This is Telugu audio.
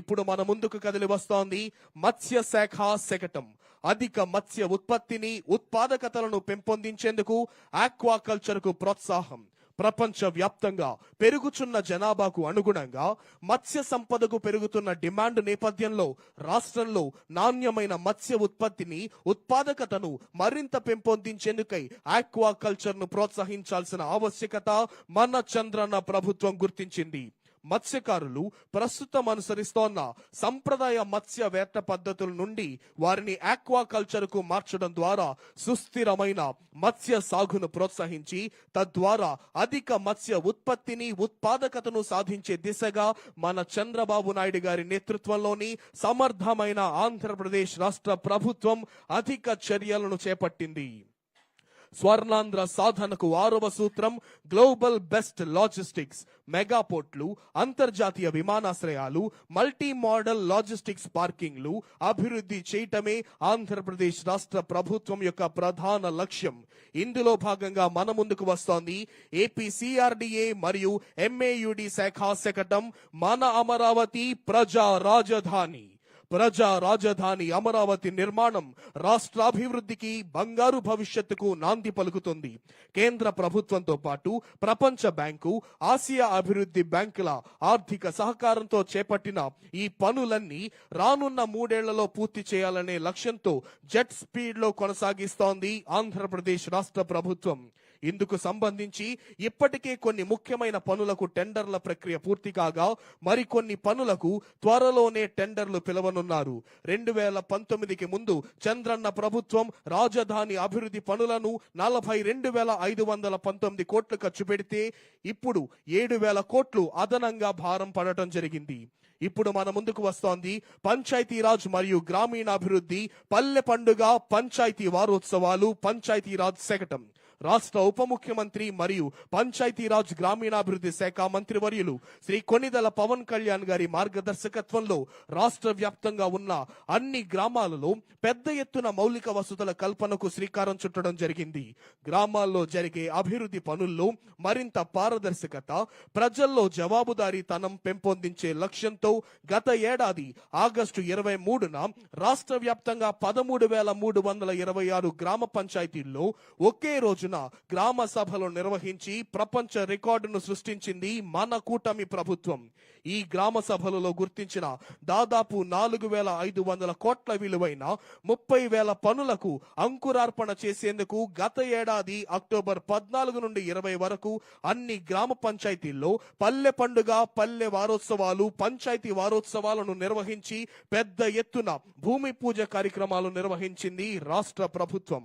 ఇప్పుడు మన ముందుకు కదిలి వస్తోంది మత్స్య శాఖ శకటం. అధిక మత్స్య ఉత్పత్తిని, ఉత్పాదకతలను పెంపొందించేందుకు ఆక్వాకల్చర్ కు ప్రోత్సాహం. ప్రపంచ వ్యాప్తంగా పెరుగుచున్న జనాభాకు అనుగుణంగా మత్స్య సంపదకు పెరుగుతున్న డిమాండ్ నేపథ్యంలో రాష్ట్రంలో నాణ్యమైన మత్స్య ఉత్పత్తిని, ఉత్పాదకతను మరింత పెంపొందించేందుకై ఆక్వాకల్చర్ ను ప్రోత్సహించాల్సిన ఆవశ్యకత మన చంద్రన్న ప్రభుత్వం గుర్తించింది. మత్స్యకారులు ప్రస్తుతం అనుసరిస్తోన్న సంప్రదాయ మత్స్య వేట పద్ధతుల నుండి వారిని ఆక్వాకల్చర్ కు మార్చడం ద్వారా సుస్థిరమైన మత్స్య సాగును ప్రోత్సహించి తద్వారా అధిక మత్స్య ఉత్పత్తిని, ఉత్పాదకతను సాధించే దిశగా మన చంద్రబాబు నాయుడు గారి నేతృత్వంలోని సమర్థమైన ఆంధ్రప్రదేశ్ రాష్ట్ర ప్రభుత్వం అధిక చర్యలను చేపట్టింది. స్వర్ణాంధ్ర సాధనకు 6వ సూత్రం గ్లోబల్ బెస్ట్ లాజిస్టిక్స్. మెగాపోర్ట్లు, అంతర్జాతీయ విమానాశ్రయాలు, మల్టీ మోడల్ లాజిస్టిక్స్ పార్కింగ్లు అభివృద్ధి చేయటమే ఆంధ్రప్రదేశ్ రాష్ట్ర ప్రభుత్వం యొక్క ప్రధాన లక్ష్యం. ఇందులో భాగంగా మన ముందుకు వస్తోంది ఏపీ సిఆర్డిఏ మరియు ఎంఏయుడి శాఖా శకటం మన అమరావతి ప్రజా రాజధాని. ప్రజా రాజధాని అమరావతి నిర్మాణం రాష్ట్రాభివృద్ధికి, బంగారు భవిష్యత్తుకు నాంది పలుకుతుంది. కేంద్ర ప్రభుత్వంతో పాటు ప్రపంచ బ్యాంకు, ఆసియా అభివృద్ధి బ్యాంకుల ఆర్థిక సహకారంతో చేపట్టిన ఈ పనులన్నీ రానున్న 3 ఏళ్లలో పూర్తి చేయాలనే లక్ష్యంతో జెట్ స్పీడ్ లో కొనసాగిస్తోంది ఆంధ్రప్రదేశ్ రాష్ట్ర ప్రభుత్వం. ఇందుకు సంబంధించి ఇప్పటికే కొన్ని ముఖ్యమైన పనులకు టెండర్ల ప్రక్రియ పూర్తి కాగా మరికొన్ని పనులకు త్వరలోనే టెండర్లు పిలవనున్నారు. 2019కి ముందు చంద్రన్న ప్రభుత్వం రాజధాని అభివృద్ధి పనులను 42,519 కోట్లు ఖర్చు పెడితే ఇప్పుడు 7,000 కోట్లు అదనంగా భారం పడటం జరిగింది. ఇప్పుడు మన ముందుకు వస్తోంది పంచాయతీరాజ్ మరియు గ్రామీణాభివృద్ధి, పల్లె పండుగ, పంచాయతీ వారోత్సవాలు, పంచాయతీరాజ్ శకటం. రాష్ట్ర ఉప ముఖ్యమంత్రి మరియు పంచాయతీరాజ్ గ్రామీణాభివృద్ధి శాఖ మంత్రివర్యులు శ్రీ కొణిదెల పవన్ కళ్యాణ్ గారి మార్గదర్శకత్వంలో రాష్ట్ర వ్యాప్తంగా ఉన్న అన్ని గ్రామాలలో పెద్ద ఎత్తున మౌలిక వసతుల కల్పనకు శ్రీకారం చుట్టడం జరిగింది. గ్రామాల్లో జరిగే అభివృద్ధి పనుల్లో మరింత పారదర్శకత, ప్రజల్లో జవాబుదారీతనం పెంపొందించే లక్ష్యంతో గత ఏడాది ఆగస్టు 23న రాష్ట్ర వ్యాప్తంగా 13,326 గ్రామ పంచాయతీల్లో ఒకే రోజున గ్రామ సభలు నిర్వహించి ప్రపంచ రికార్డును సృష్టించింది మన కూటమి ప్రభుత్వం. ఈ గ్రామ సభలలో గుర్తించిన దాదాపు 4,500 కోట్ల విలువైన 30,000 పనులకు అంకురార్పణ చేసేందుకు గత ఏడాది అక్టోబర్ 14 నుండి 20 వరకు అన్ని గ్రామ పంచాయతీల్లో పల్లె పండుగ, పల్లె వారోత్సవాలు, పంచాయతీ వారోత్సవాలను నిర్వహించి పెద్ద ఎత్తున భూమి పూజ కార్యక్రమాలు నిర్వహించింది రాష్ట్ర ప్రభుత్వం.